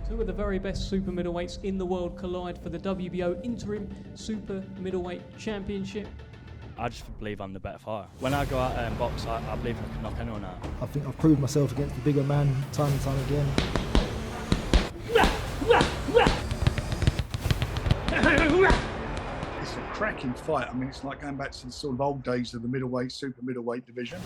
Two of the very best super middleweights in the world collide for the WBO Interim Super Middleweight Championship. I just believe I'm the better fighter. When I go out there and box, I believe I can knock anyone out. I think I've proved myself against the bigger man time and time again. It's a cracking fight. I mean, it's like going back to the sort of old days of the middleweight, super middleweight division.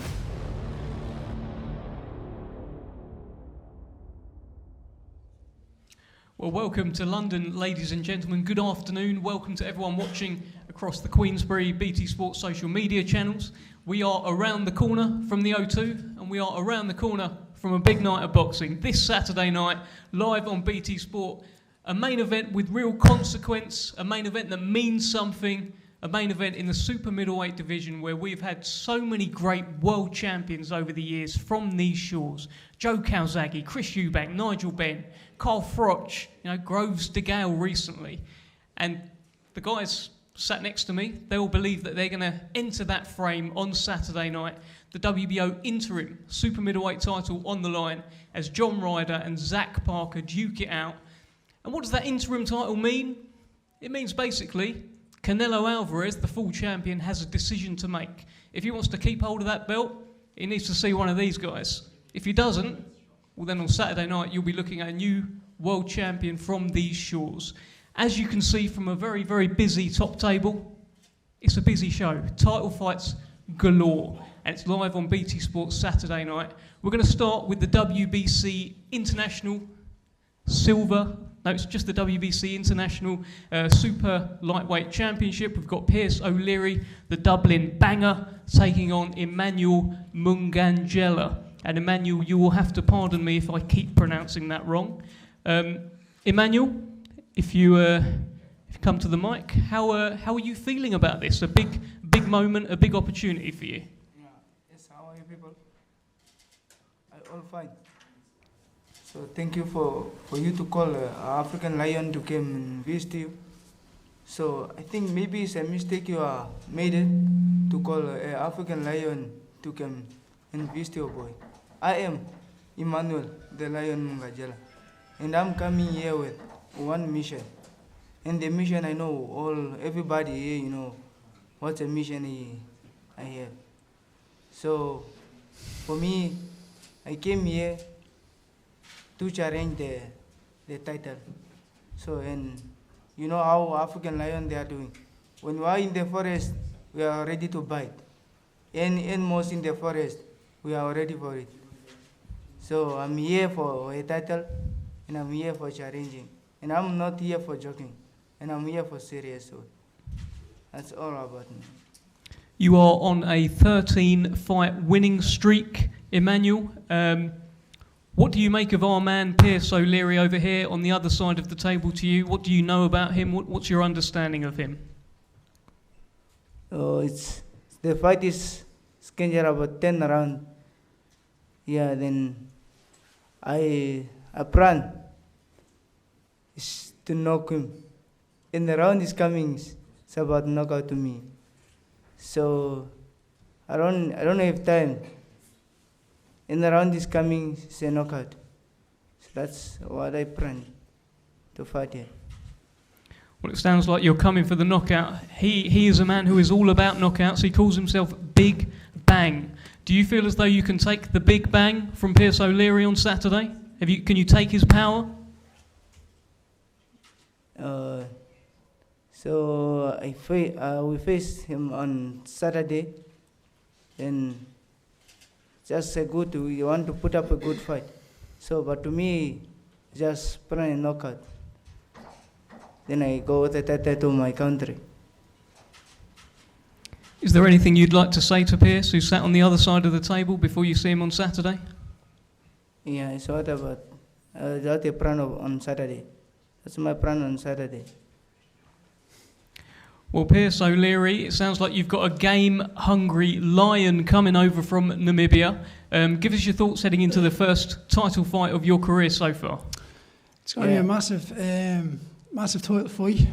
Well, welcome to London, ladies and gentlemen. Good afternoon. Welcome to everyone watching across the Queensberry BT Sports social media channels. We are around the corner from the O2, and we are around the corner from a big night of boxing. This Saturday night, live on BT Sport, a main event with real consequence, a main event that means something, a main event in the super middleweight division where we've had so many great world champions over the years from these shores. Joe Calzaghe, Chris Eubank, Nigel Benn, Carl Froch, Groves de Gale recently. And the guys sat next to me, they all believe that they're going to enter that frame on Saturday night. The WBO Interim Super Middleweight title on the line as John Ryder and Zach Parker duke it out. And what does that interim title mean? It means basically Canelo Alvarez, the full champion, has a decision to make. If he wants to keep hold of that belt, he needs to see one of these guys. If he doesn't, well then on Saturday night you'll be looking at a new world champion from these shores. As you can see from a very, very busy top table, it's a busy show. Title fights galore. And it's live on BT Sports Saturday night. We're going to start with the WBC International Silver. No, it's just the WBC International Super Lightweight Championship. We've got Pierce O'Leary, the Dublin banger, taking on Emmanuel Mungangela. And Emmanuel, you will have to pardon me if I keep pronouncing that wrong. Emmanuel, if you come to the mic, how are you feeling about this? A big moment, a big opportunity for you. Yeah. Yes, how are you people? All fine. So thank you for you to call African Lion to come and visit you. So I think maybe it's a mistake you made it to call African Lion to come and visit your boy. I am Emmanuel, the Lion Mungangela, and I'm coming here with one mission. And the mission I know everybody here, what the mission I have. So for me, I came here to challenge the title. So, and you know how African Lion they are doing. When we are in the forest, we are ready to bite. And most in the forest, we are ready for it. So I'm here for a title, and I'm here for challenging. And I'm not here for joking, and I'm here for serious. So that's all about me. You are on a 13-fight winning streak, Emmanuel. What do you make of our man Pierce O'Leary over here on the other side of the table to you? What do you know about him? What's your understanding of him? The fight is scheduled about 10 rounds. Yeah, then I plan is to knock him. And the round is coming, it's about knockout to me. So I don't have time. And the round is coming, it's a knockout. So that's what I plan to fight here. Well, it sounds like you're coming for the knockout. He is a man who is all about knockouts. He calls himself Big Bang. Do you feel as though you can take the Big Bang from Pierce O'Leary on Saturday? Can you take his power? So we face him on Saturday, and just we want to put up a good fight. So, but to me, just plan a knockout. Then I go with the title to my country. Is there anything you'd like to say to Pierce, who sat on the other side of the table, before you see him on Saturday? Yeah, it's what about that a plan on Saturday. That's my plan on Saturday. Well, Pierce O'Leary, it sounds like you've got a game-hungry lion coming over from Namibia. Give us your thoughts heading into the first title fight of your career so far. It's going to be a massive title fight.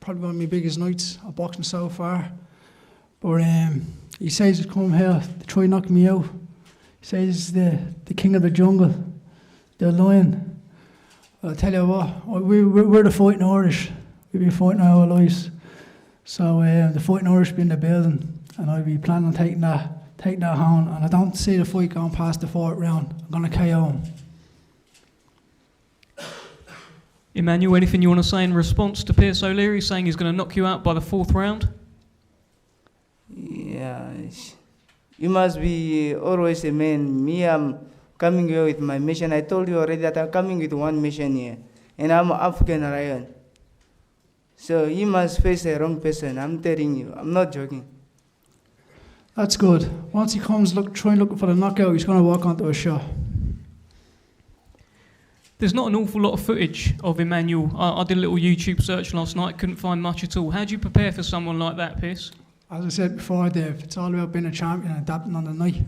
Probably one of my biggest nights of boxing so far. But he says he's come here to try and knock me out. He says he's the king of the jungle, the lion. I'll tell you what, we're the Fighting Irish. We've been fighting our whole lives. So the Fighting Irish be in the building, and I'll be planning on taking that home. And I don't see the fight going past the 4th round. I'm going to KO him. Emmanuel, anything you want to say in response to Pierce O'Leary saying he's going to knock you out by the 4th round? Yeah, you must be always a man. Me, I'm coming here with my mission. I told you already that I'm coming with one mission here, and I'm African Lion. So you must face the wrong person. I'm telling you, I'm not joking. That's good. Once he comes trying looking for the knockout, he's going to walk onto a shot. There's not an awful lot of footage of Emmanuel. I did a little YouTube search last night, couldn't find much at all. How do you prepare for someone like that, Pierce? As I said before, Dave, it's all about being a champion and adapting on the night.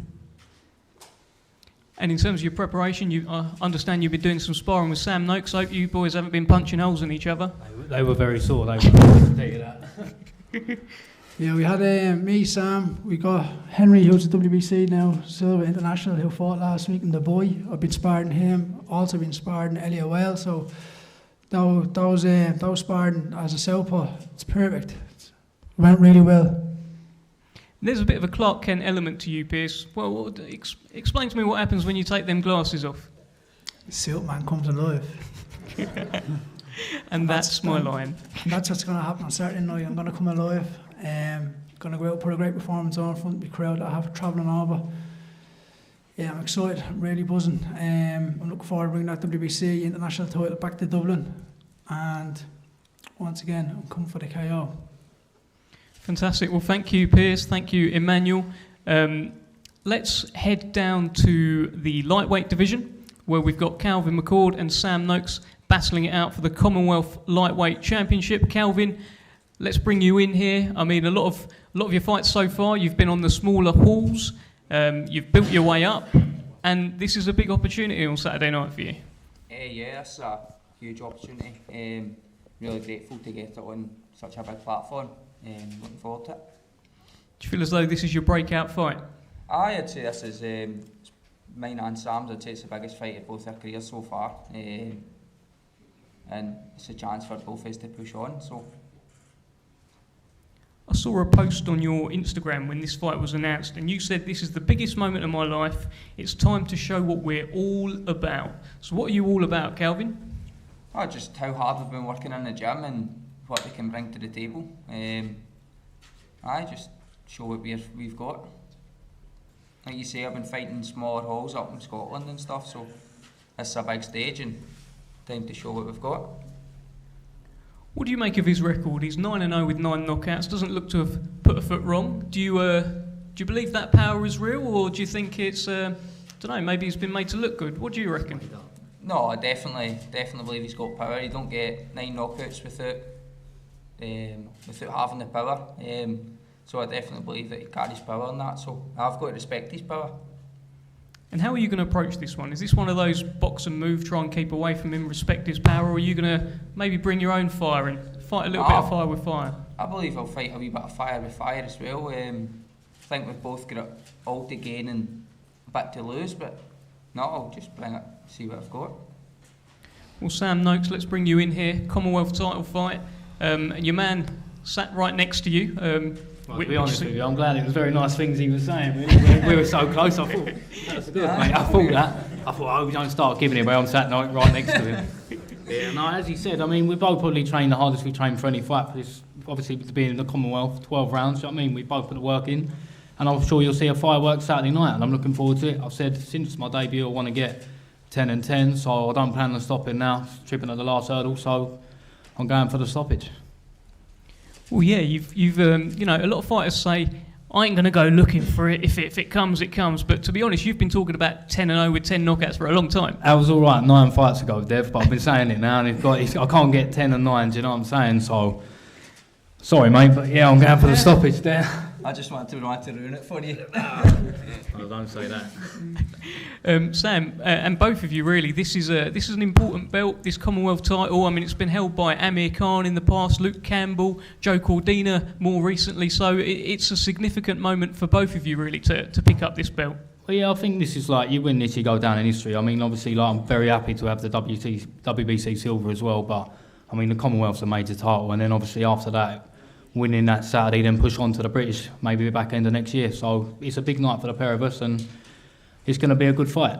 And in terms of your preparation, I understand you've been doing some sparring with Sam Noakes. I hope you boys haven't been punching holes in each other. They were very sore, they were. I'll tell you that. Yeah, we had me, Sam, we got Henry, who's a WBC now, Silver International, who fought last week in Dubai. I've been sparring him, also been sparring LAOL, so those sparring as a southpaw, it's perfect. It went really well. There's a bit of a Clark Kent element to you, Pierce. Well, explain to me what happens when you take them glasses off. The Silk Man comes alive. And that's my line. And that's what's going to happen on Saturday night. I'm going to come alive. Going to go out and put a great performance on in front of the crowd that I have travelling over. Yeah, I'm excited. I'm really buzzing. I'm looking forward to bringing that WBC international title back to Dublin. And once again, I'm coming for the KO. Fantastic. Well, thank you, Pierce. Thank you, Emmanuel. Let's head down to the lightweight division, where we've got Calvin McCord and Sam Noakes battling it out for the Commonwealth Lightweight Championship. Calvin, let's bring you in here. I mean, a lot of your fights so far, you've been on the smaller halls. You've built your way up, and this is a big opportunity on Saturday night for you. Yeah, it's a huge opportunity. Really grateful to get it on such a big platform. Looking forward to it. Do you feel as though this is your breakout fight? I'd say this is mine and Sam's. I'd say it's the biggest fight of both our careers so far. And it's a chance for both of us to push on. So I saw a post on your Instagram when this fight was announced, and you said, "This is the biggest moment of my life. It's time to show what we're all about." So what are you all about, Calvin? Just how hard we've been working in the gym and what we can bring to the table. Just show what we've got. Like you say, I've been fighting smaller halls up in Scotland and stuff, so this is a big stage and time to show what we've got. What do you make of his record? He's 9-0 with 9 knockouts. Doesn't look to have put a foot wrong. Do you believe that power is real, or do you think it's don't know? Maybe he's been made to look good. What do you reckon? No, I definitely believe he's got power. You don't get 9 knockouts without having the power. So I definitely believe that he carries power in that. So I've got to respect his power. And how are you going to approach this one? Is this one of those box and move, try and keep away from him, respect his power, or are you going to maybe bring your own fire and fight a little bit of fire with fire? I believe I'll fight a wee bit of fire with fire as well. I think we've both got all to gain and a bit to lose, but no, I'll just bring it, see what I've got. Well, Sam Noakes, let's bring you in here. Commonwealth title fight. And your man sat right next to you. Well, to be honest with you, I'm glad it was very nice things he was saying. We were so close. I thought that's good, mate. I thought I hope don't start giving it away. I'm sat right next to him. Yeah, no, as he said, I mean, we both probably trained the hardest we trained for any fight. It's obviously to be in the Commonwealth, 12 rounds. You know what I mean, we both put the work in, and I'm sure you'll see a fireworks Saturday night, and I'm looking forward to it. I've said since my debut, I want to get 10-10, so I don't plan on stopping now. Tripping at the last hurdle, so I'm going for the stoppage. Well, yeah, you've you know, a lot of fighters say, I ain't going to go looking for it. If it comes, it comes. But to be honest, you've been talking about 10-0 with 10 knockouts for a long time. That was all right 9 fights ago, Dev, but I've been saying it now, and I can't get 10-9, do you know what I'm saying? So, sorry, mate, but yeah, I'm going for the stoppage there. I just wanted to ruin it for you. Oh, don't say that. Sam, and both of you really, this is an important belt, this Commonwealth title. I mean, it's been held by Amir Khan in the past, Luke Campbell, Joe Cordina more recently, so it's a significant moment for both of you really to pick up this belt. Well, yeah, I think this is like, you win this, you go down in history. I mean, obviously, like, I'm very happy to have the WBC silver as well, but I mean, the Commonwealth's a major title, and then obviously after that, winning that Saturday, then push on to the British, maybe the back end of next year. So it's a big night for the pair of us, and it's going to be a good fight.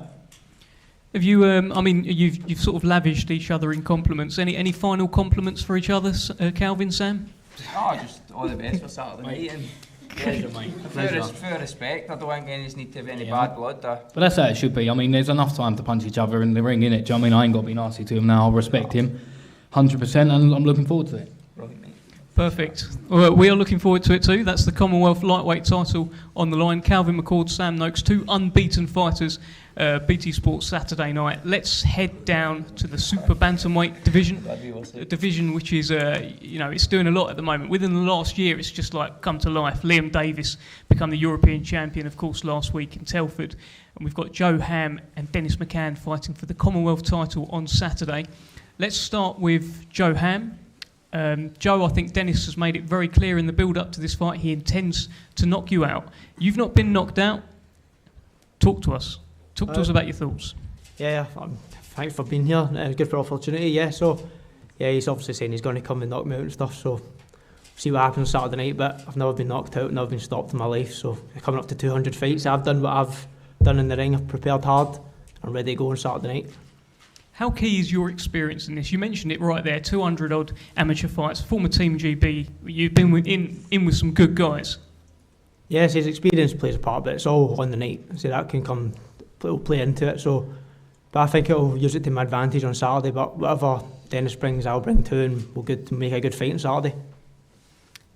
Have you? I mean, you've sort of lavished each other in compliments. Any final compliments for each other, Calvin, Sam? No, just all the best for Saturday night. And Pleasure, mate. full respect. I don't think any need to have any bad blood. But that's how it should be. I mean, there's enough time to punch each other in the ring, innit? Do you know what I mean? I ain't got to be nasty to him now. I'll respect him 100%, and I'm looking forward to it. Right, mate. Perfect. Well, we are looking forward to it too. That's the Commonwealth lightweight title on the line. Calvin McCord, Sam Noakes, 2 unbeaten fighters. BT Sports Saturday night. Let's head down to the super bantamweight division. A division which is, it's doing a lot at the moment. Within the last year, it's just like come to life. Liam Davis become the European champion, of course, last week in Telford. And we've got Joe Ham and Dennis McCann fighting for the Commonwealth title on Saturday. Let's start with Joe Ham. Joe, I think Dennis has made it very clear in the build-up to this fight he intends to knock you out. You've not been knocked out. Talk to us. Talk to us about your thoughts. Yeah, thanks for being here. Good for the opportunity. Yeah, so he's obviously saying he's going to come and knock me out and stuff. So see what happens Saturday night. But I've never been knocked out, never been stopped in my life. So coming up to 200 fights, I've done what I've done in the ring. I've prepared hard. I'm ready to go on Saturday night. How key is your experience in this? You mentioned it right there, 200 odd amateur fights, former Team GB. You've been in with some good guys. Yes, his experience plays a part, but it's all on the night. So that can come. It'll play into it, but I think it'll use it to my advantage on Saturday. But whatever Dennis brings, I'll bring too, and we'll make a good fight on Saturday.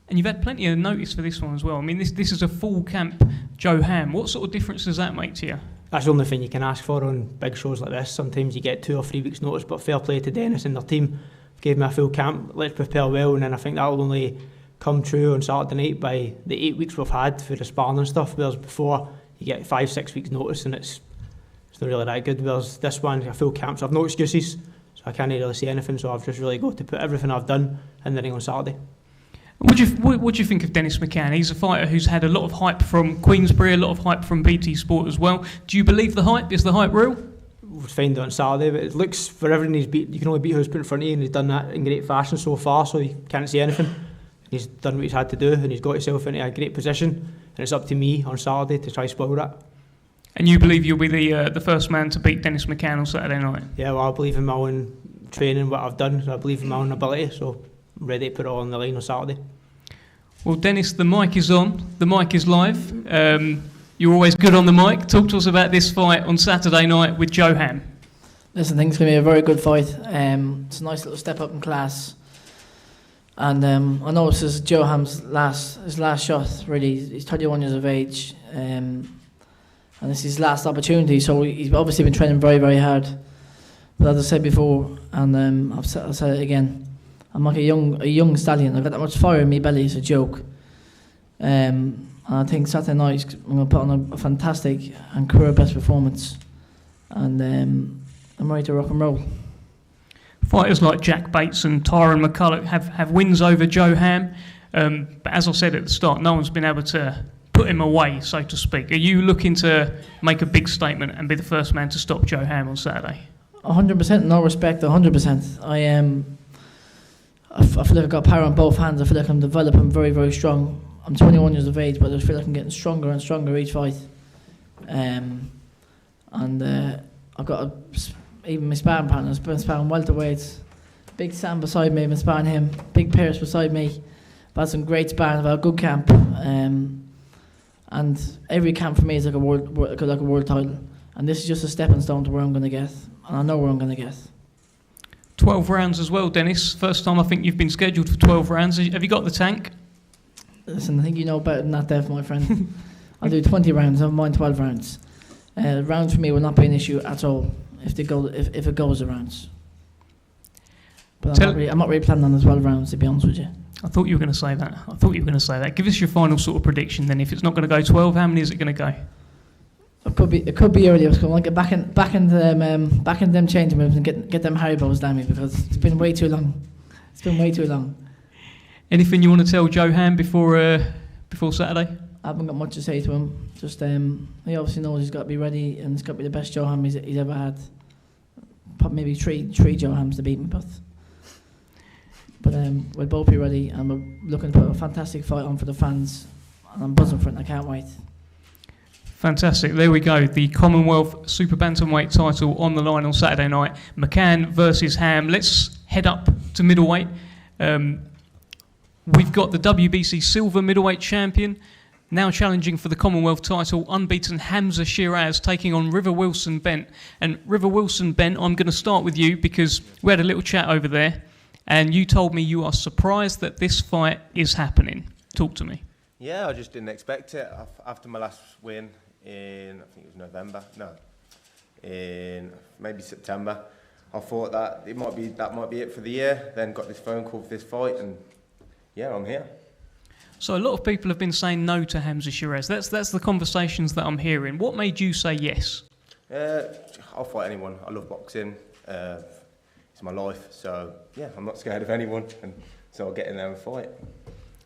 And you've had plenty of notice for this one as well. I mean, this is a full camp Joe Ham. What sort of difference does that make to you? That's the only thing you can ask for on big shows like this. Sometimes you get 2 or 3 weeks notice, but fair play to Dennis and their team. Gave me a full camp, let's prepare well, and then I think that'll only come true on Saturday night by the 8 weeks we've had for the sparring and stuff, whereas before you get 5-6 weeks notice and it's not really that good. Whereas this one, a full camp, so I've no excuses, so I can't really say anything, so I've just really got to put everything I've done in the ring on Saturday. What do you think of Dennis McCann? He's a fighter who's had a lot of hype from Queensberry, a lot of hype from BT Sport as well. Do you believe the hype? Is the hype real? We'll find out on Saturday, but it looks, for everything he's beat, you can only beat who's put in front of you, and he's done that in great fashion so far, so you can't say anything. He's done what he's had to do, and he's got himself into a great position, and it's up to me on Saturday to try to spoil that. And you believe you'll be the first man to beat Dennis McCann on Saturday night? Yeah, well, I believe in my own training, what I've done, so I believe in my own ability, so I'm ready to put it all on the line on Saturday. Well, Dennis, the mic is on, the mic is live. You're always good on the mic. Talk to us about this fight on Saturday night with Joe Ham. Listen, I think it's going to be a very good fight. It's a nice little step up in class. And I know this is Joe Ham's his last shot, really. He's 31 years of age. And this is his last opportunity, so he's obviously been training very, very hard. But as I said before, and I've said it again, I'm like a young stallion. I've got that much fire in my belly, it's a joke. And I think Saturday night I'm going to put on a fantastic and career best performance. And I'm ready to rock and roll. Fighters like Jack Bates and Tyron McCulloch have wins over Joe Ham. But as I said at the start, no one's been able to put him away, so to speak. Are you looking to make a big statement and be the first man to stop Joe Ham on Saturday? 100%, no respect, 100%. I feel like I've got power on both hands. I feel like I'm developing very, very strong. I'm 21 years of age, but I feel like I'm getting stronger and stronger each fight. I've got even my sparring partners, been sparring welterweights. Big Sam beside me, I've been sparring him. Big Pierce beside me. I've had some great sparring, I've had a good camp. And every camp for me is like a world title. And this is just a stepping stone to where I'm going to get. And I know where I'm going to get. 12 rounds as well, Dennis. First time I think you've been scheduled for 12 rounds. Have you got the tank? Listen, I think you know better than that, Dev, my friend. I'll do 20 rounds, I don't mind 12 rounds. Rounds for me will not be an issue at all if it goes the rounds. But I'm not really planning on the 12 rounds, to be honest with you. I thought you were going to say that. Give us your final sort of prediction then. If it's not going to go 12, how many is it going to go? It could be earlier. So I want to get back into them changing rooms and get them Haribos down me, because it's been way too long. It's been way too long. Anything you want to tell Joe Ham before Saturday? I haven't got much to say to him. Just he obviously knows he's got to be ready, and it's got to be the best Joe Ham he's ever had. Maybe three Joe Hams to beat me, but we'll both be ready, and we're looking to put a fantastic fight on for the fans, and I'm buzzing for it and I can't wait. Fantastic. There we go. The Commonwealth Super Bantamweight title on the line on Saturday night. McCann versus Ham. Let's head up to middleweight. We've got the WBC Silver Middleweight Champion, now challenging for the Commonwealth title, unbeaten Hamza Shiraz, taking on River Wilson Bent. And River Wilson Bent, I'm going to start with you because we had a little chat over there, and you told me you are surprised that this fight is happening. Talk to me. Yeah, I just didn't expect it. After my last win in, I think it was November, in maybe September, I thought that might be it for the year. Then got this phone call for this fight, and yeah, I'm here. So a lot of people have been saying no to Hamza Shiraz. That's the conversations that I'm hearing. What made you say yes? I'll fight anyone. I love boxing. It's my life. So yeah, I'm not scared of anyone, and so I'll get in there and fight.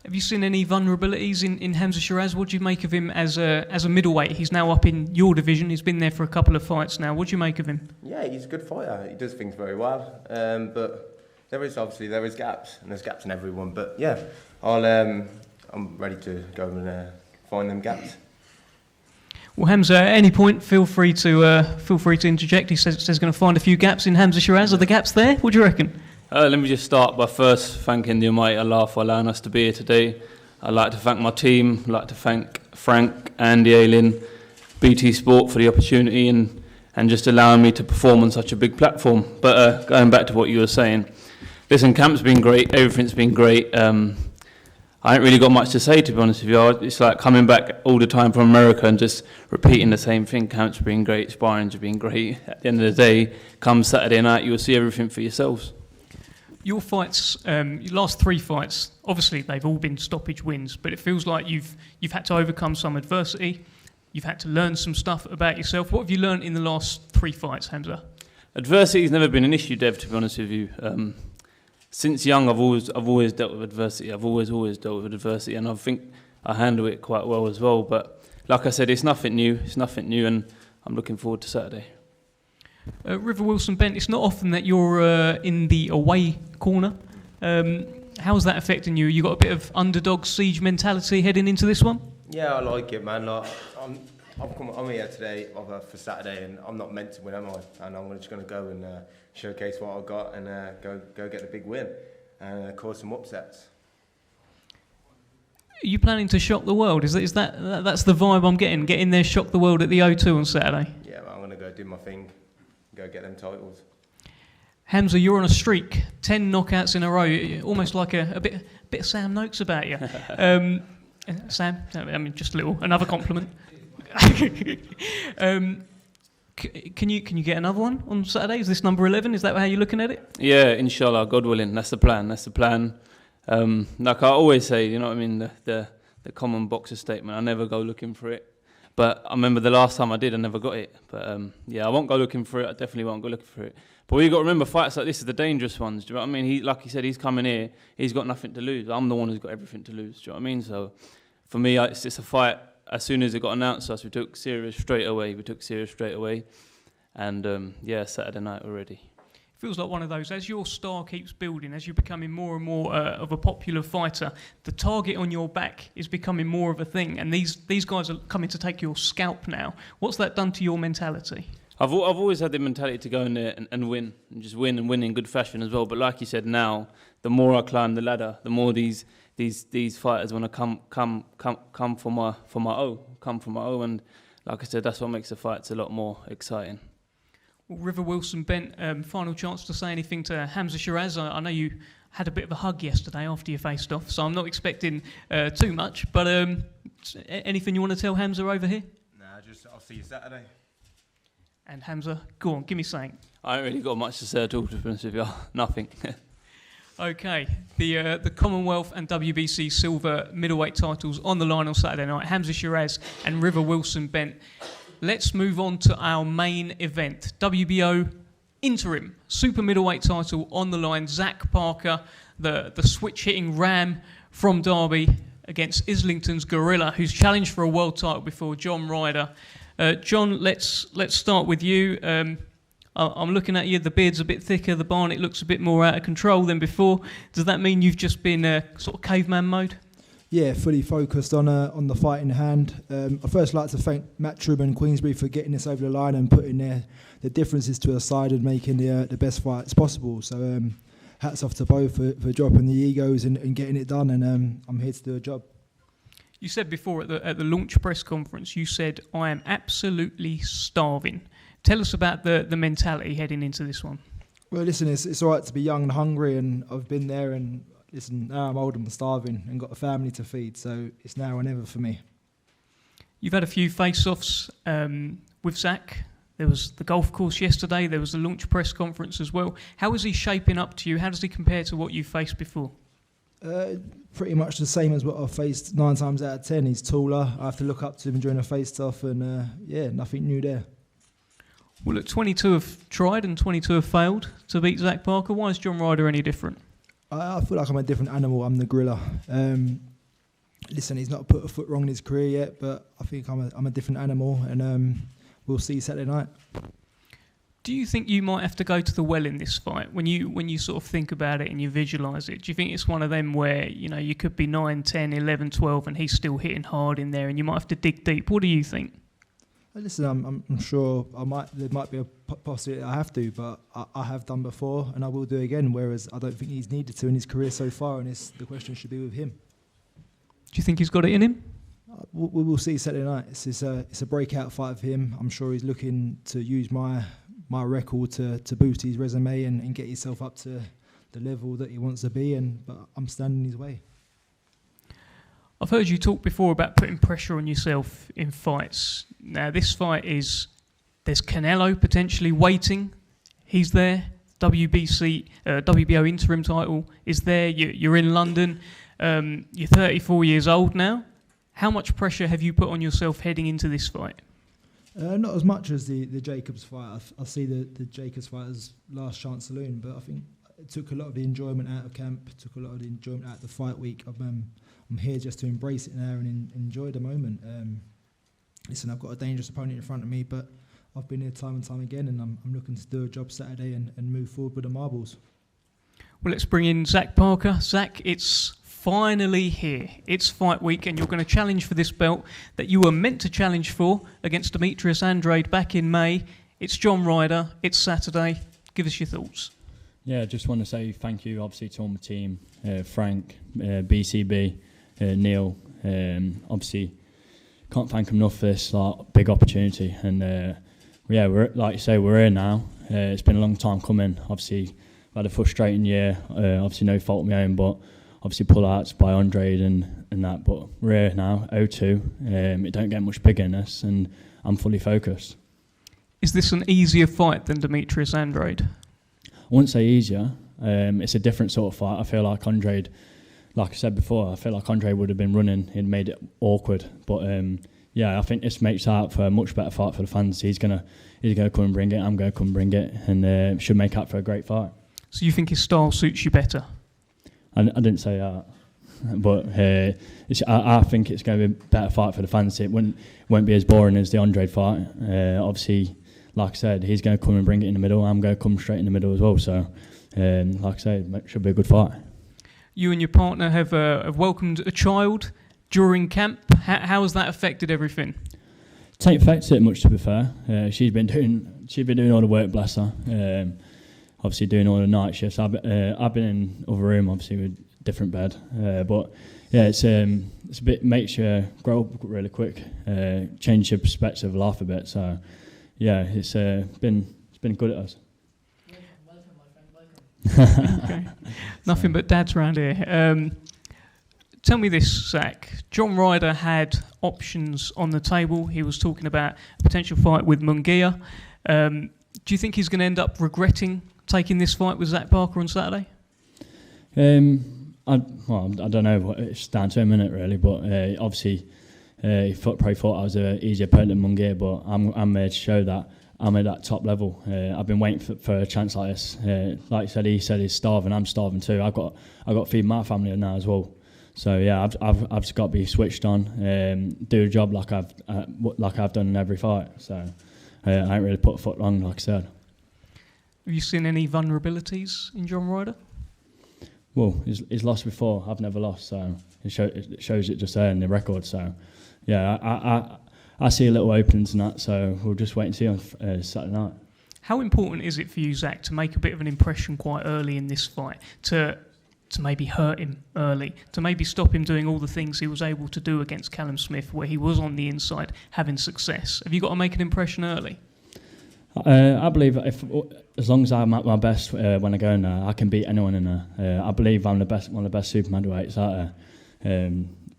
Have you seen any vulnerabilities in Hamza Shiraz? What do you make of him as a middleweight? He's now up in your division. He's been there for a couple of fights now. What do you make of him? Yeah, he's a good fighter. He does things very well. But there is gaps, and there's gaps in everyone. But yeah, I'm ready to go and find them gaps. Well, Hamza, at any point, feel free to interject. He says he's going to find a few gaps in Hamza Shiraz. Are the gaps there? What do you reckon? Let me just start by first thanking the Almighty Allah for allowing us to be here today. I'd like to thank my team. I'd like to thank Frank, Andy, Aylin, BT Sport for the opportunity and just allowing me to perform on such a big platform. But going back to what you were saying, listen, camp's been great. Everything's been great. I ain't really got much to say, to be honest with you. It's like coming back all the time from America and just repeating the same thing. Camp's been great, sparring's been great. At the end of the day, come Saturday night, you'll see everything for yourselves. Your fights, your last 3 fights, obviously they've all been stoppage wins, but it feels like you've had to overcome some adversity. You've had to learn some stuff about yourself. What have you learned in the last 3 fights, Hamza? Adversity's never been an issue, Dev, to be honest with you. Since young, I've always dealt with adversity. I've always dealt with adversity, and I think I handle it quite well as well. But like I said, it's nothing new. And I'm looking forward to Saturday. River Wilson Bent, it's not often that you're in the away corner. How's that affecting you? You got a bit of underdog siege mentality heading into this one? Yeah, I like it, man. Like, I'm here today for Saturday, and I'm not meant to win, am I? And I'm just going to go and showcase what I've got and go get the big win and cause some upsets. Are you planning to shock the world? That's the vibe I'm getting? Get in there, shock the world at the O2 on Saturday? Yeah, well, I'm going to go do my thing, go get them titles. Hamza, you're on a streak, 10 knockouts in a row, almost like a bit of Sam Noakes about you. Sam, I mean, just a little, another compliment. Can you get another one on Saturday? Is this number 11? Is that how you're looking at it? Yeah, inshallah, God willing. That's the plan. Like I always say, you know what I mean, the common boxer statement, I never go looking for it. But I remember the last time I did, I never got it. But yeah, I won't go looking for it. I definitely won't go looking for it. But you got to remember, fights like this are the dangerous ones. Do you know what I mean? Like he said, he's coming here. He's got nothing to lose. I'm the one who's got everything to lose. Do you know what I mean? So for me, it's a fight. As soon as it got announced to us, we took serious straight away. And yeah, Saturday night we're ready. Feels like one of those, as your star keeps building, as you're becoming more and more of a popular fighter, the target on your back is becoming more of a thing, and these guys are coming to take your scalp now. What's that done to your mentality? I've always had the mentality to go in there and win, and just win in good fashion as well. But like you said, now the more I climb the ladder, the more these fighters want to come for my O, and like I said, that's what makes the fights a lot more exciting. Well, River Wilson Bent, final chance to say anything to Hamza Shiraz. I know you had a bit of a hug yesterday after you faced off, so I'm not expecting too much. But anything you want to tell Hamza over here? Nah, I'll see you Saturday. And Hamza, go on, give me something. I ain't really got much to say at all, to be honest with you. Nothing. Okay, the Commonwealth and WBC silver middleweight titles on the line on Saturday night. Hamza Shiraz and River Wilson Bent. Let's move on to our main event. WBO interim super middleweight title on the line. Zach Parker, the switch-hitting ram from Derby, against Islington's Gorilla, who's challenged for a world title before, John Ryder. John, let's start with you. I'm looking at you, the beard's a bit thicker, the barnet looks a bit more out of control than before. Does that mean you've just been sort of caveman mode? Yeah, fully focused on the fight in hand. I'd first like to thank Matt Truman and Queensberry for getting this over the line and putting the differences to a side and making the best fights possible. So hats off to both for dropping the egos and getting it done, and I'm here to do a job. You said before at the launch press conference, you said, I am absolutely starving. Tell us about the mentality heading into this one. Well, listen, it's all right to be young and hungry, and I've been there, and listen, now I'm old and starving and got a family to feed, so it's now or never for me. You've had a few face-offs with Zach. There was the golf course yesterday, there was the launch press conference as well. How is he shaping up to you? How does he compare to what you faced before? Pretty much the same as what I've faced 9 times out of 10. He's taller, I have to look up to him during a face-off, and nothing new there. Well, look, 22 have tried and 22 have failed to beat Zach Parker. Why is John Ryder any different? I feel like I'm a different animal. I'm the gorilla. Listen, he's not put a foot wrong in his career yet, but I think I'm a different animal, and we'll see Saturday night. Do you think you might have to go to the well in this fight? When you sort of think about it and you visualise it, do you think it's one of them where, you could be 9, 10, 11, 12 and he's still hitting hard in there and you might have to dig deep? What do you think? Listen, I'm sure there might be a possibility I have to, but I have done before and I will do again, whereas I don't think he's needed to in his career so far, and the question should be with him. Do you think he's got it in him? We will see Saturday night. It's a breakout fight for him. I'm sure he's looking to use my record to boost his resume and get himself up to the level that he wants to be, but I'm standing in his way. I've heard you talk before about putting pressure on yourself in fights. Now, this fight there's CANELO potentially waiting. He's there. WBO interim title is there. You're in London. You're 34 years old now. How much pressure have you put on yourself heading into this fight? Not as much as the Jacobs fight. I see the Jacobs fight as last chance saloon, but I think it took a lot of the enjoyment out of camp, took a lot of the enjoyment out of the fight week. I'm here just to embrace it now and enjoy the moment. Listen, I've got a dangerous opponent in front of me, but I've been here time and time again, and I'm looking to do a job Saturday and move forward with the marbles. Well, let's bring in Zach Parker. Zach, it's finally here. It's fight week, and you're going to challenge for this belt that you were meant to challenge for against Demetrius Andrade back in May. It's John Ryder. It's Saturday. Give us your thoughts. Yeah, I just want to say thank you, obviously, to all my team, Frank, BCB, Neil. Obviously, can't thank them enough for this big opportunity. And we're like you say, we're here now. It's been a long time coming. Obviously, I've had a frustrating year. Obviously, no fault of my own, but obviously pull-outs by Andrade and that. But we're here now, 0-2. It don't get much bigger than this, and I'm fully focused. Is this an easier fight than Demetrius Andrade? I wouldn't say easier. It's a different sort of fight. I feel like Andrade, like I said before, I feel like Andrade would have been running. It made it awkward. But I think this makes out for a much better fight for the fans. He's gonna come and bring it. I'm gonna come and bring it, and should make out for a great fight. So you think his style suits you better? I didn't say that, but I think it's going to be a better fight for the fans. It won't be as boring as the Andrade fight. Obviously, like I said, he's going to come and bring it in the middle. I'm going to come straight in the middle as well. So, like I said, it should be a good fight. You and your partner have welcomed a child during camp. How has that affected everything? It ain't affected it much, to be fair. She's been doing all the work, bless her. Obviously doing all the night shifts. I've been in other room, obviously with different bed. But yeah, it's a bit, makes you grow up really quick, change your perspective of life a bit. So yeah, it's been good at us. Welcome, my friend, welcome. Okay. Nothing but dads around here. Tell me this, Zach. John Ryder had options on the table. He was talking about a potential fight with Mungangela. Do you think he's going to end up regretting taking this fight with Zach Parker on Saturday? I don't know. It's down to a minute, really. But obviously, he probably thought I was an easier opponent than Mungangela. But I'm here to show that I'm at that top level. I've been waiting for a chance like this. Like you said, he said he's starving. I'm starving too. I've got to feed my family now as well. So yeah, I've just got to be switched on, do a job like I've done in every fight. So I ain't really put a foot wrong, like I said. Have you seen any vulnerabilities in John Ryder? Well, he's lost before. I've never lost, so it shows it just there in the record. So yeah, I see a little openings in that. So we'll just wait and see on Saturday night. How important is it for you, Zach, to make a bit of an impression quite early in this fight, to maybe hurt him early, to maybe stop him doing all the things he was able to do against Callum Smith, where he was on the inside having success? Have you got to make an impression early? I believe as long as I'm at my best when I go in there, I can beat anyone in there. I believe I'm one of the best super middleweights out there,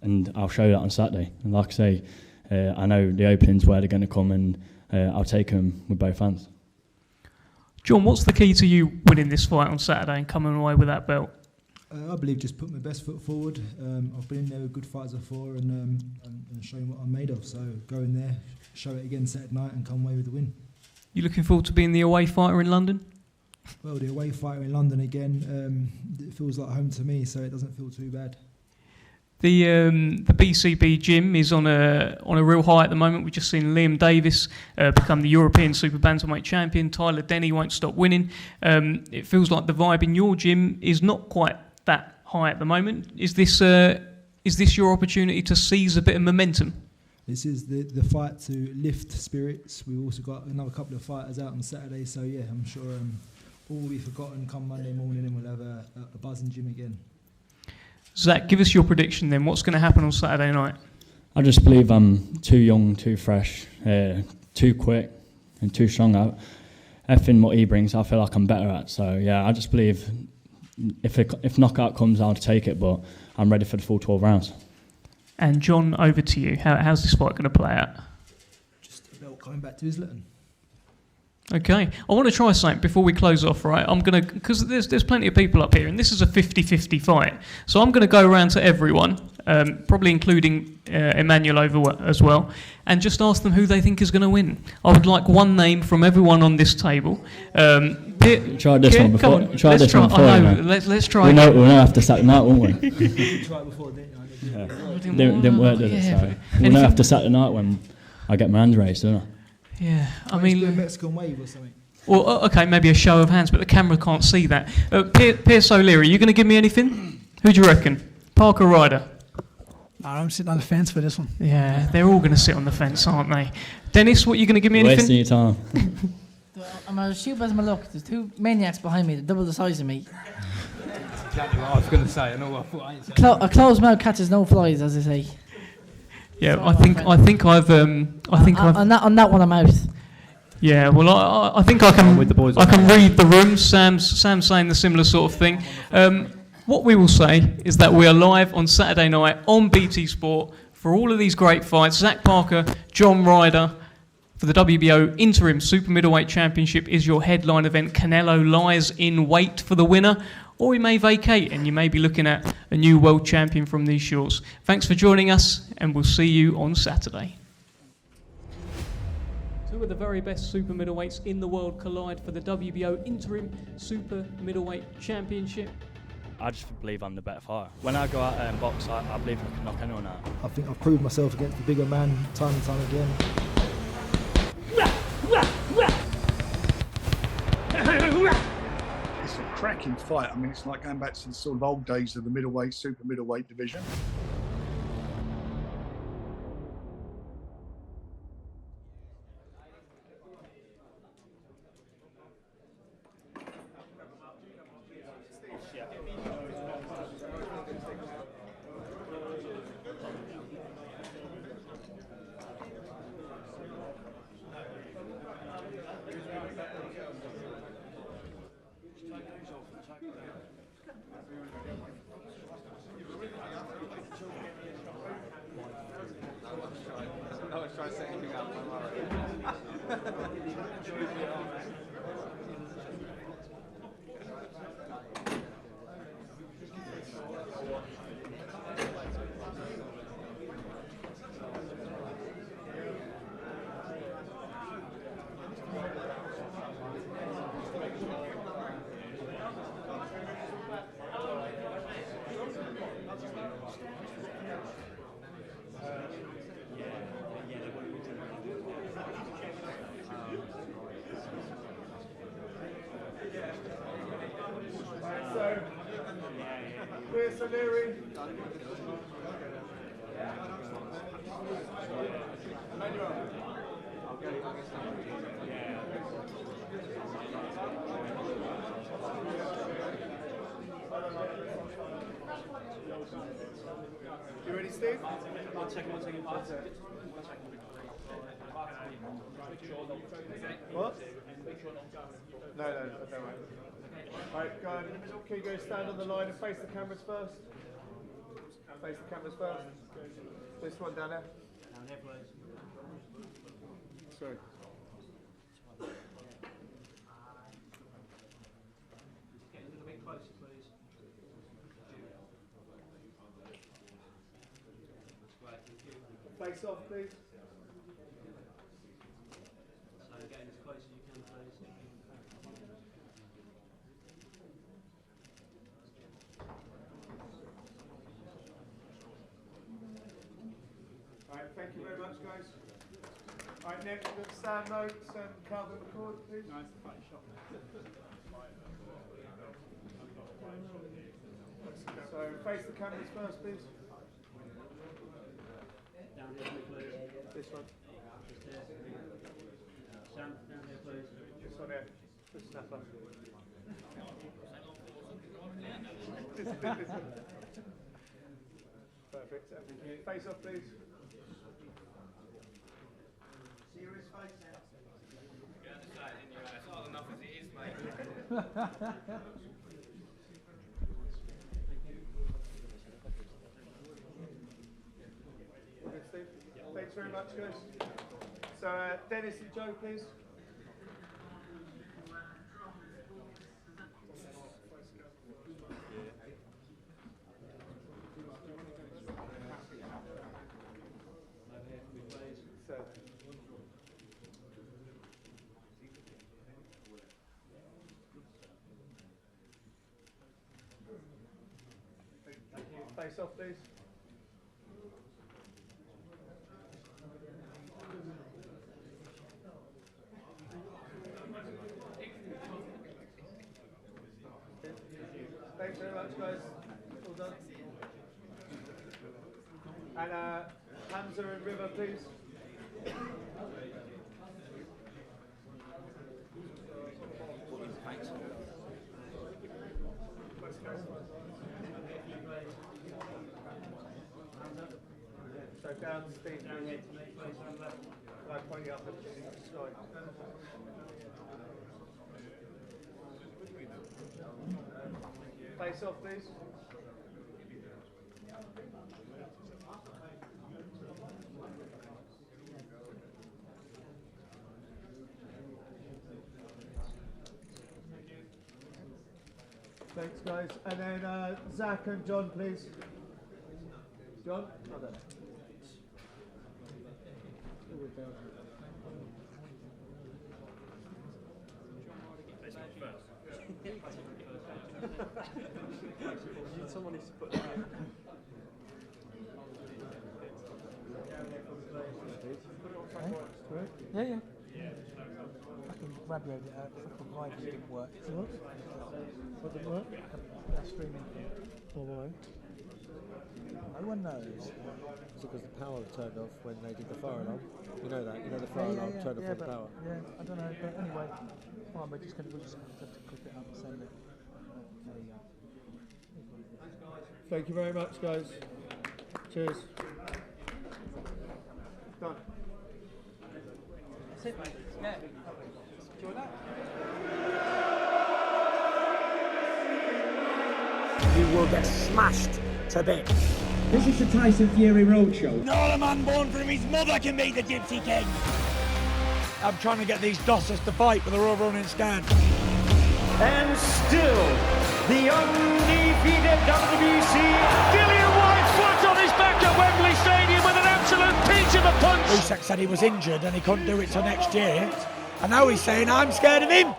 and I'll show that on Saturday. And like I say, I know the openings where they're going to come, and I'll take them with both hands. John, what's the key to you winning this fight on Saturday and coming away with that belt? I believe just put my best foot forward. I've been in there with good fighters before and showing what I'm made of. So go in there, show it again Saturday night, and come away with the win. You looking forward to being the away fighter in London? Well, the away fighter in London again, it feels like home to me, so it doesn't feel too bad. The BCB gym is on a real high at the moment. We've just seen Liam Davis become the European Super Bantamweight champion. Tyler Denny won't stop winning. It feels like the vibe in your gym is not quite that high at the moment. Is this your opportunity to seize a bit of momentum? This is the fight to lift spirits. We've also got another couple of fighters out on Saturday, so yeah, I'm sure all will be forgotten come Monday morning, and we'll have a buzzing gym again. Zach, give us your prediction then. What's going to happen on Saturday night? I just believe I'm too young, too fresh, too quick, and too strong. Everything what he brings, I feel like I'm better at. So yeah, I just believe if knockout comes, I'll take it. But I'm ready for the full 12 rounds. And John, over to you. How's this fight going to play out? Just about coming back to his Lytton. Okay, I want to try something before we close off, right? I'm going to, because there's plenty of people up here, and this is a 50-50 fight. So I'm going to go around to everyone, probably including Emmanuel over as well, and just ask them who they think is going to win. I would like one name from everyone on this table. Try this one before. Try this one before. Let's try. We'll know after Saturday night, won't we? You tried before, didn't you? Didn't work, did it? So we'll know after Saturday night when I get my hands raised, don't I? Yeah, I mean, do a Mexican wave or something. Well, okay, maybe a show of hands, but the camera can't see that. Pierce O'Leary, you going to give me anything? Who do you reckon? Parker Ryder? No, I'm sitting on the fence for this one. Yeah, they're all going to sit on the fence, aren't they? Dennis, what are you going to give me anything? Wasting your time. I'm as stupid as my luck. There's two maniacs behind me, they're double the size of me. That's exactly what I was going to say. I know what I ain't saying. A closed mouth catches no flies, as they say. Yeah, Sorry, I think I've on that one I'm out. Yeah, well, I think I can. With the boys I can read the room. Sam's saying the similar sort of thing. What we will say is that we are live on Saturday night on BT Sport for all of these great fights. Zach Parker, John Ryder, for the WBO Interim Super Middleweight Championship is your headline event. Canelo lies in wait for the winner, or he may vacate and you may be looking at a new world champion from these shores. Thanks for joining us, and we'll see you on Saturday. Two of the very best super middleweights in the world collide for the WBO Interim Super Middleweight Championship. I just believe I'm the better fighter. When I go out there and box, I believe I can knock anyone out. I think I've proved myself against the bigger man time and time again. It's a cracking fight. I mean, it's like going back to the sort of old days of the middleweight, super middleweight division. Chris O'Leary. You ready, Steve? One second. What? No, don't worry. Alright, go on. Can you go stand on the line and face the cameras first? Face the cameras first. This one down there. Sorry. Get a little bit closer, please. Face off, please. So getting as close as you can, please. Alright, thank you very much, guys. Alright, next we've got Sam Noakes and Calvin McCord, please. Nice fight shot. So face the cameras first, please. Down here, please. This one. Sam, down here, please. This one here. The snapper. Perfect. Face off, please. Serious face now. It's not enough as it is, mate. Good, Steve. Thanks very much, guys. So, Dennis and Joe, please. Face off, please. Thanks very much, guys. Well done. And Hamza and River, please. So down, Steve. Down here to me, please. Like pointing up at the sky. Face off, please. Thanks, guys. And then Zach and John, please. John? Oh, there. Someone needs to put that out. Yeah. Fucking radio fucking Ryder didn't work. What didn't work? That's streaming. Oh, why? No one knows. It's because the power turned off when they did the fire alarm. You know that? You know the fire alarm turned off the power. Yeah, I don't know, but anyway, fine, we're just going to have to clip it up and send it. There you go. Thank you very much, guys. Cheers. Done. That's it, mate. Yeah. Enjoy that. You will get smashed to bits. This is the Tyson Fury Roadshow. Not a man born from his mother can beat the Gypsy King. I'm trying to get these dossers to fight, but they're all running scared. And still, the undefeated WBC, Dillian White flat on his back at Wembley Stadium with an absolute peach of a punch. Usyk said he was injured and he couldn't do it till next year. And now he's saying, I'm scared of him.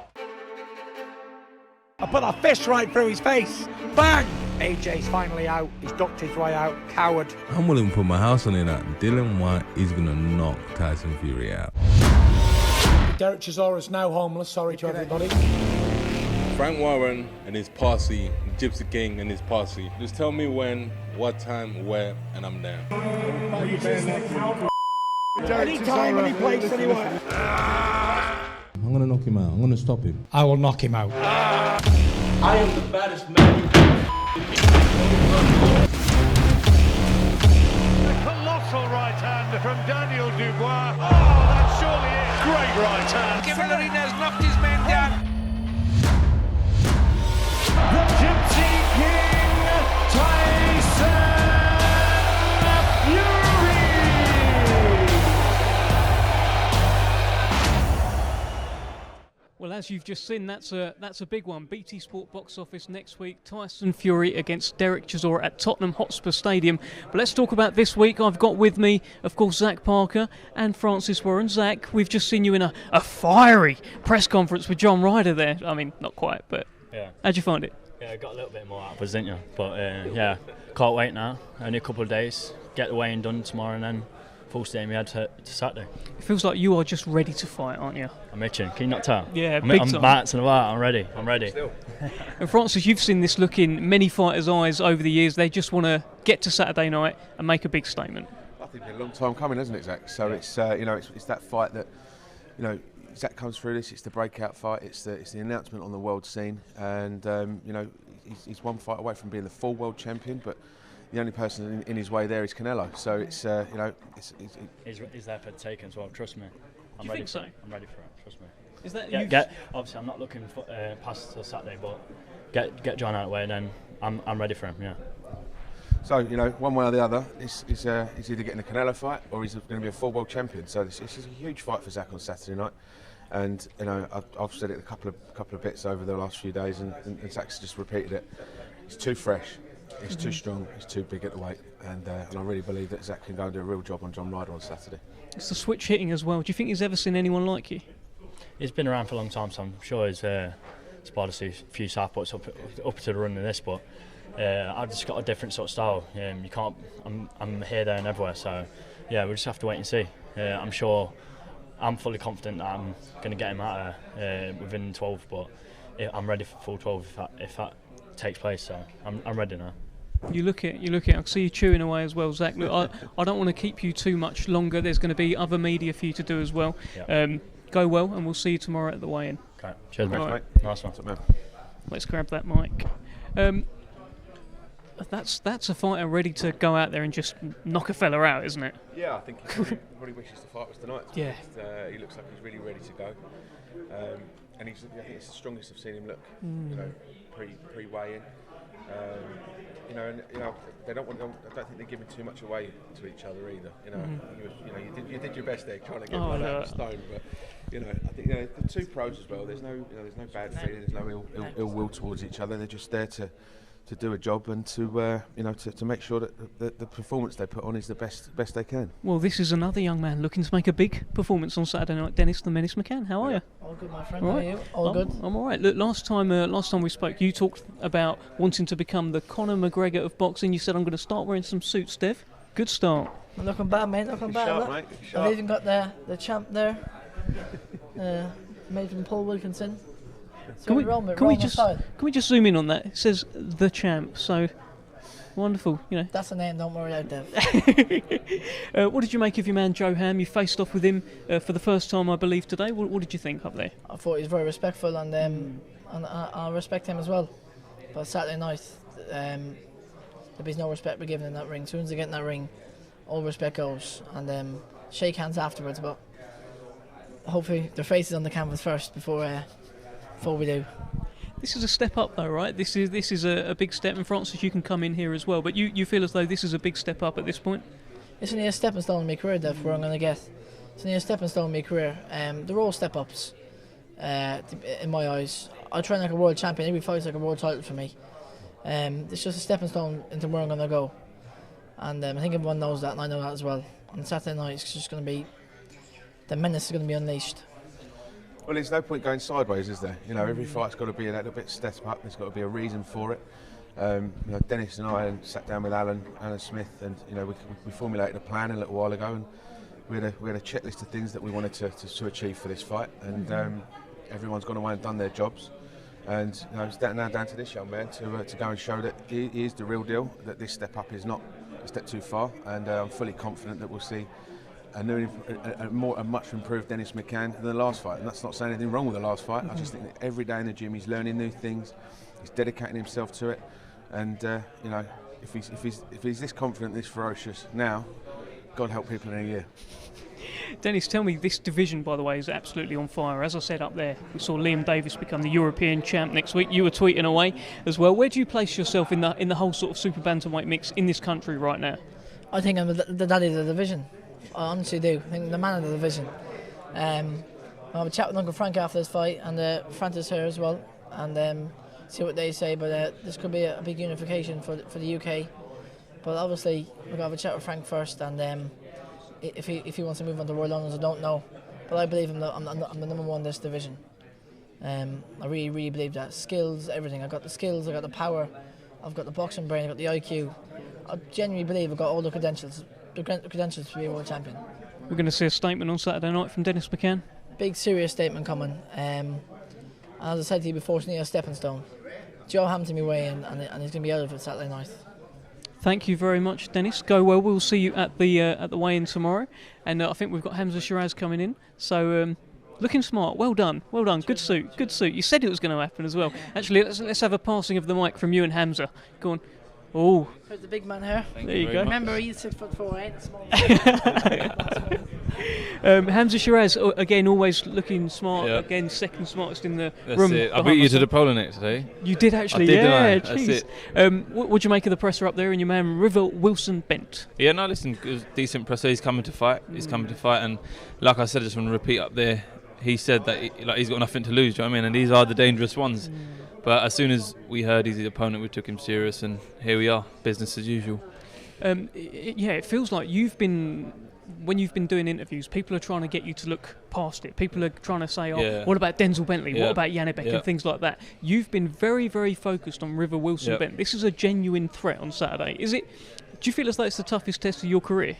I put a fist right through his face. Bang! AJ's finally out. He's ducked his way out. Coward. I'm willing to put my house on it that Dillian White is going to knock Tyson Fury out. Derek Chisora's now homeless. Sorry to everybody. Frank Warren and his posse, Gypsy King and his posse. Just tell me when, what time, where, and I'm there. Anytime, any place, anywhere. I'm gonna knock him out. I'm gonna stop him. I will knock him out. I am the baddest man. A colossal right hand from Daniel Dubois. Oh, that surely is great right hand. Given has knocked his men down. The Gypsy King, Tyson Fury. Well, as you've just seen, that's a big one. BT Sport box office next week. Tyson Fury against Derek Chisora at Tottenham Hotspur Stadium. But let's talk about this week. I've got with me, of course, Zach Parker and Francis Warren. Zach, we've just seen you in a fiery press conference with John Ryder there. I mean, not quite, but yeah. How'd you find it? Yeah, got a little bit more out of us, didn't you? But yeah, can't wait now. Only a couple of days. Get the weigh-in done tomorrow and then full steam ahead to Saturday. It feels like you are just ready to fight, aren't you? I'm itching. Can you not tell? Yeah, big time. I'm bats and about. I'm ready. And Francis, you've seen this look in many fighters' eyes over the years. They just want to get to Saturday night and make a big statement. I think it's been a long time coming, hasn't it, Zach? So it's it's that fight that Zach comes through this. It's the breakout fight. It's the announcement on the world scene, and he's one fight away from being the full world champion, but the only person in his way there is CANELO. So it's Is that for taken as well? Trust me. I'm you ready think so? I'm ready for it. Trust me. Is that obviously I'm not looking for, past till Saturday, but get John out of the way, and then I'm ready for him. Yeah. So one way or the other, he's either getting a CANELO fight or he's going to be a full world champion. So this is a huge fight for Zach on Saturday night. And I've said it a couple of bits over the last few days, and Zach's just repeated it. He's too fresh. He's too strong, he's too big at the weight, and I really believe that Zach can go and do a real job on John Ryder on Saturday. It's the switch hitting as well. Do you think he's ever seen anyone like you? He's been around for a long time, so I'm sure he's spotted a few Southports up to the run of this, but I've just got a different sort of style. You can't. I'm here, there, and everywhere. So yeah, we just have to wait and see. I'm sure. I'm fully confident that I'm going to get him out within 12, but I'm ready for full 12 if that takes place. So I'm ready now. You look it. I can see you chewing away as well, Zach. Look, I don't want to keep you too much longer. There's going to be other media for you to do as well. Yeah. Go well, and we'll see you tomorrow at the weigh-in. Okay. Cheers, mate. Right. Nice one. Let's grab that mic. That's a fighter ready to go out there and just knock a fella out, isn't it? Yeah, I think he really wishes the fight was tonight. Yeah. He looks like he's really ready to go, and I think it's the strongest I've seen him look. Pre weigh-in. They don't want. I don't think they're giving too much away to each other either. You did your best there trying to get one out of stone, but I think the two pros as well. There's no bad feeling. There's no ill will towards each other. They're just there to do a job and to make sure that the performance they put on is the best they can. Well, this is another young man looking to make a big performance on Saturday night. Dennis the Menace McCann, how are you? All good, my friend. How are you? All good. I'm all right. Look, last time we spoke, you talked about wanting to become the Conor McGregor of boxing. You said, I'm going to start wearing some suits, Dev. Good start. I'm looking bad, mate. Looking bad. Sharp, mate. I've even got the champ there. Made from Paul Wilkinson. So Can we just zoom in on that? It says the champ, so wonderful, That's the name, don't worry out, Dev. What did you make of your man Joe Ham? You faced off with him for the first time, I believe, today. What did you think up there? I thought he was very respectful, and I respect him as well. But Saturday night, there'll be no respect be given in that ring. As soon as they get in that ring, all respect goes, and shake hands afterwards. But hopefully their faces on the canvas first before we do. This is a step up, though, right? This is a big step. And Francis, you can come in here as well. But you feel as though this is a big step up at this point? It's only a stepping stone in my career, Dev, where I'm going to get. It's only a stepping stone in my career. They're all step ups, in my eyes. I train like a world champion. Every fight's like a world title for me. It's just a stepping stone into where I'm going to go. And I think everyone knows that, and I know that as well. On Saturday night, it's just going to be. The menace is going to be unleashed. Well, there's no point going sideways, is there? Every fight's got to be a little bit step up. There's got to be a reason for it. Dennis and I sat down with Alan Smith, and we formulated a plan a little while ago, and we had a checklist of things that we wanted to achieve for this fight, and everyone's gone away and done their jobs. And it's now down to this young man to go and show that he is the real deal, that this step up is not a step too far, and I'm fully confident that we'll see a much improved Dennis McCann than the last fight. And that's not saying anything wrong with the last fight. I just think that every day in the gym he's learning new things, he's dedicating himself to it, and if he's this confident, this ferocious now, God help people in a year. Dennis, tell me, this division, by the way, is absolutely on fire. As I said up there, we saw Liam Davis become the European champ next week. You were tweeting away as well. Where do you place yourself in the whole sort of super bantamweight mix in this country right now? I think I'm the daddy of the division. I honestly do. I think the man of the division. I'll have a chat with Uncle Frank after this fight, and Francis here as well, and see what they say. But this could be a big unification for the UK. But obviously, we're gonna have a chat with Frank first, and if he wants to move on to Royal Londons, I don't know. But I believe I'm the number one in this division. I really, really believe that. Skills, everything. I've got the skills, I've got the power, I've got the boxing brain, I've got the IQ. I genuinely believe I've got all the credentials to be a world champion. We're going to see a statement on Saturday night from Dennis McCann. Big, serious statement coming. And as I said to you before, it's near a stepping stone. Joe Hampton me way in, and he's going to be out of it Saturday night. Thank you very much, Dennis. Go well. We'll see you at the weigh-in tomorrow, and I think we've got Hamza Shiraz coming in. So looking smart. Well done. Well done. Good suit. Good suit. You said it was going to happen as well. Actually, let's have a passing of the mic from you and Hamza. Go on. Oh. There's the big man here. There you go. Remember, he's 6'4", ain't small. Hamza Shiraz, again, always looking smart. Yep. Again, second smartest in the room. It. I beat you to the Polonet today. You did actually, I did, yeah. Jeez. What do you make of the presser up there and your man River Wilson Bent? Yeah, no, listen, it was a decent presser. He's coming to fight. And like I said, I just want to repeat up there. He said that he's got nothing to lose. Do you know what I mean? And these are the dangerous ones. But as soon as we heard he's the opponent, we took him serious, and here we are, business as usual. It feels like when you've been doing interviews, people are trying to get you to look past it. People are trying to say, what about Denzel Bentley? What about Janibek and things like that? You've been very, very focused on River Wilson Bent. This is a genuine threat on Saturday. Do you feel as though it's the toughest test of your career?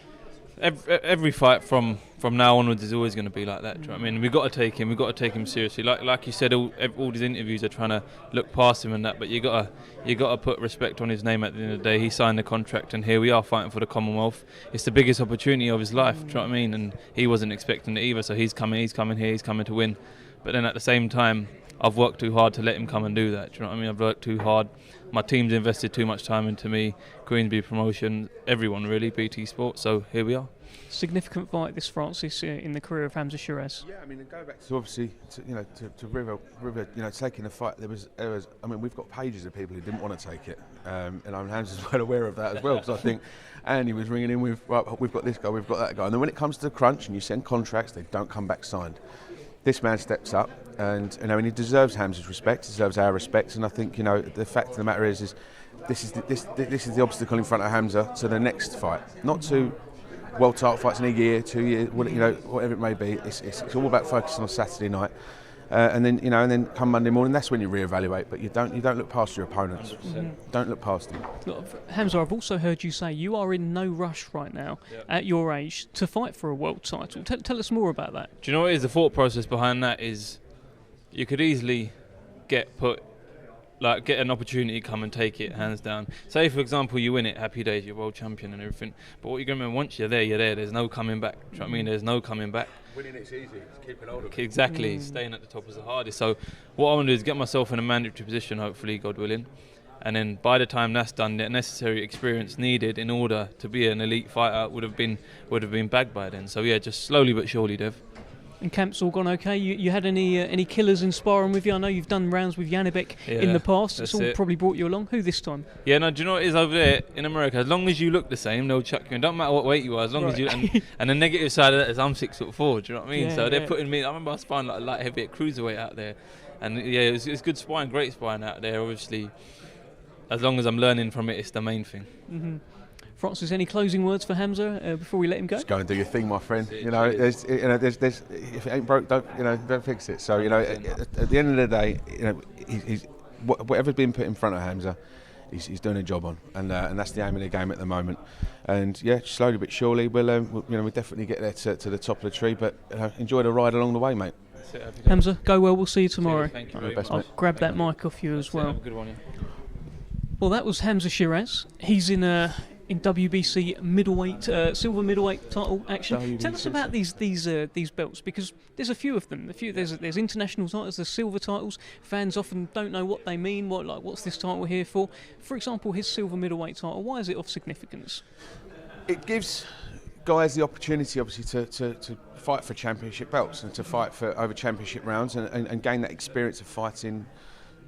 Every fight from now onwards is always going to be like that. Do you know what I mean? We've got to take him. We've got to take him seriously. Like you said, all these interviews are trying to look past him and that. But you got to put respect on his name at the end of the day. He signed the contract, and here we are fighting for the Commonwealth. It's the biggest opportunity of his life. Do you know what I mean? And he wasn't expecting it either. So he's coming here. He's coming to win. But then at the same time, I've worked too hard to let him come and do that. Do you know what I mean? I've worked too hard. My team's invested too much time into me. Queensberry Promotion, everyone really, BT Sport. So here we are. Significant fight, this, Francis, in the career of Hamza Shiraz. Yeah, I mean, go back to obviously to River, taking the fight. There was. I mean, we've got pages of people who didn't want to take it, and Hamza's well aware of that as well. Because I think Andy was ringing in with, we've got this guy, we've got that guy, and then when it comes to the crunch and you send contracts, they don't come back signed. This man steps up, and and he deserves Hamza's respect, deserves our respect, and I think the fact of the matter is this is the obstacle in front of Hamza to the next fight, not to world title fights in a year, 2 years, whatever it may be. It's all about focusing on Saturday night, and then come Monday morning, that's when you reevaluate. But you don't look past your opponents. Don't look past them. Hamza, I've also heard you say you are in no rush right now at your age to fight for a world title. Tell us more about that. Do you know what is the thought process behind that? Is you could easily get an opportunity, come and take it, hands down. Say, for example, you win it, happy days, you're world champion and everything. But what you're going to remember, once you're there, there's no coming back. Do you know what I mean? There's no coming back. Winning it's easy, it's keeping hold of it. Exactly, staying at the top is the hardest. So what I want to do is get myself in a mandatory position, hopefully, God willing. And then by the time that's done, the necessary experience needed in order to be an elite fighter would have been bagged by then. So yeah, just slowly but surely, Dev. And camp's all gone okay? You had any killers in sparring with you? I know you've done rounds with Janibek in the past. It's all probably brought you along. Who this time? Yeah, no, do you know what it is over there in America? As long as you look the same, they'll chuck you in. Don't matter what weight you are, as long as you... And the negative side of that is I'm 6'4", do you know what I mean? So they're putting me... I remember I sparring like a light heavy at cruiserweight out there. And yeah, it's good sparring, great sparring out there, obviously. As long as I'm learning from it, it's the main thing. Mm-hmm. Francis, any closing words for Hamza before we let him go? Just go and do your thing, my friend. There's if it ain't broke, don't fix it. So at the end of the day, he's whatever's been put in front of Hamza, he's doing a job on, and that's the aim of the game at the moment. And yeah, slowly but surely, we'll definitely get there to the top of the tree. But enjoy the ride along the way, mate. Hamza, go well. We'll see you tomorrow. Thank you very much. I'll grab that mic off you as well. Have a good one, yeah. Well, that was Hamza Shiraz. He's in WBC middleweight, silver middleweight title action. WBC. Tell us about these belts, because there's a few of them. There's international titles, there's silver titles. Fans often don't know what they mean. What's this title here for? For example, his silver middleweight title. Why is it of significance? It gives guys the opportunity, obviously, to fight for championship belts and to fight for over championship rounds and gain that experience of fighting,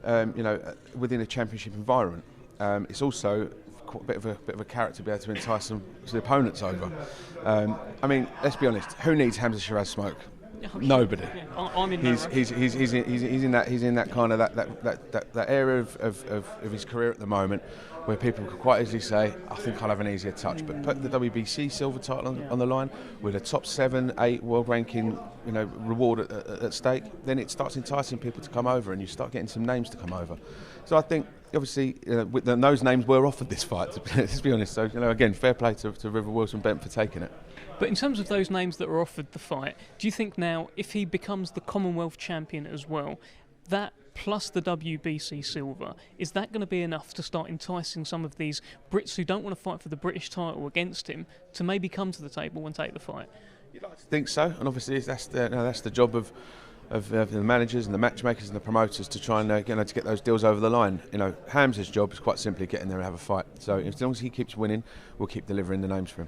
within a championship environment. It's also quite a bit of a carrot to be able to entice them to the opponents over. I mean, let's be honest. Who needs Hamza Shiraz smoke? Nobody. Yeah, I'm in. He's in that kind of that area of his career at the moment, where people could quite easily say, I think I'll have an easier touch. But put the WBC silver title on the line with a top 7, 8 world ranking, reward at stake, then it starts enticing people to come over, and you start getting some names to come over. So I think, obviously, those names were offered this fight. Let's be honest. So again, fair play to River Wilson Bent for taking it. But in terms of those names that were offered the fight, do you think now, if he becomes the Commonwealth champion as well, that plus the WBC silver, is that going to be enough to start enticing some of these Brits who don't want to fight for the British title against him to maybe come to the table and take the fight? You'd like to think so, and obviously that's the job of the managers and the matchmakers and the promoters to try and to get those deals over the line. Hamza's job is quite simply getting there and have a fight. So as long as he keeps winning, we'll keep delivering the names for him.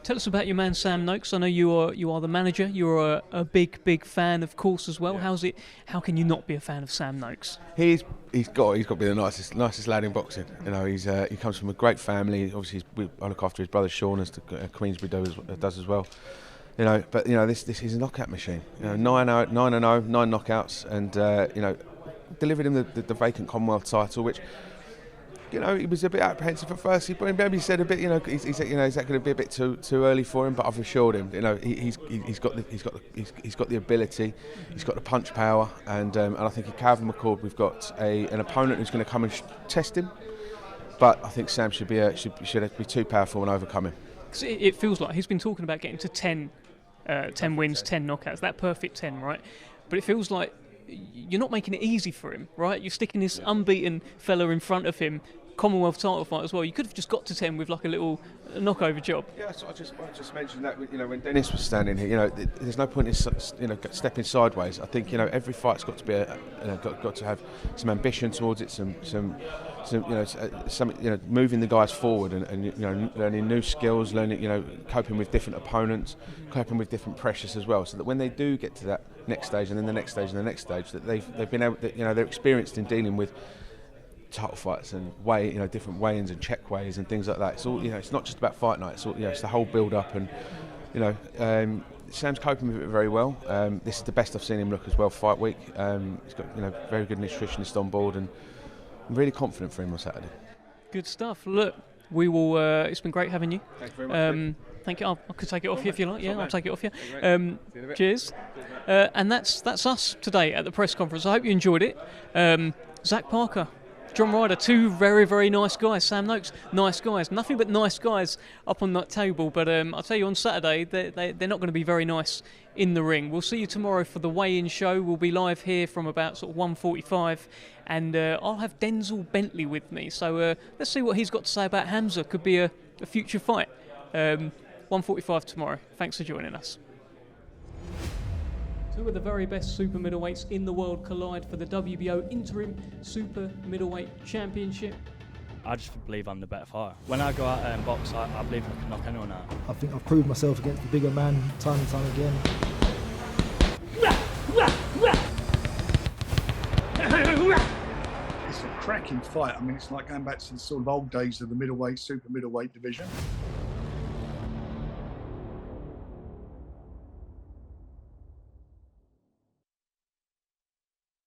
Tell us about your man Sam Noakes. I know you are the manager. You're a big fan, of course, as well. Yeah. How can you not be a fan of Sam Noakes? He's got to be the nicest lad in boxing. He comes from a great family. Obviously, I look after his brother Sean, as Queensberry does as well. But this is a knockout machine. 9-0, 9 knockouts, and delivered him the vacant Commonwealth title, which. He was a bit apprehensive at first. He maybe said a bit. Is that going to be a bit too early for him? But I've assured him. He's got the ability. He's got the punch power, and I think at Calvin McCord we've got an opponent who's going to come and test him. But I think Sam should be too powerful and overcome him. It feels like he's been talking about getting to 10 wins, 10 knockouts. That perfect 10, right? But it feels like you're not making it easy for him, right? You're sticking this unbeaten fella in front of him, Commonwealth title fight as well. You could have just got to 10 with like a little knockover job. Yeah, so I just mentioned that when Dennis was standing here, there's no point in stepping sideways. I think every fight's got to be got to have some ambition towards it, some moving the guys forward and learning new skills, coping with different opponents, coping with different pressures as well, so that when they do get to that next stage and then the next stage and the next stage, that they've been able, they're experienced in dealing with title fights and different weigh-ins and check weighs and things like that. It's all it's not just about fight night. It's all it's the whole build-up, and Sam's coping with it very well. This is the best I've seen him look as well. Fight week, he's got very good nutritionist on board, and I'm really confident for him on Saturday. Good stuff. Look, we will. It's been great having you. Thank you very much. Thank you. I could take it off you if you like. Yeah, I'll take it off you. Cheers. And that's us today at the press conference. I hope you enjoyed it. Zach Parker, John Ryder, two very, very nice guys. Sam Noakes, nice guys. Nothing but nice guys up on that table. But I'll tell you, on Saturday, they're not going to be very nice in the ring. We'll see you tomorrow for the weigh-in show. We'll be live here from about sort of 1:45. And I'll have Denzel Bentley with me. So let's see what he's got to say about Hamza. Could be a future fight. 1:45 tomorrow. Thanks for joining us. Two of the very best super middleweights in the world collide for the WBO Interim Super Middleweight Championship. I just believe I'm the better fighter. When I go out there and box, I believe I can knock anyone out. I think I've proved myself against the bigger man time and time again. It's a cracking fight. I mean, it's like going back to the sort of old days of the middleweight, super middleweight division.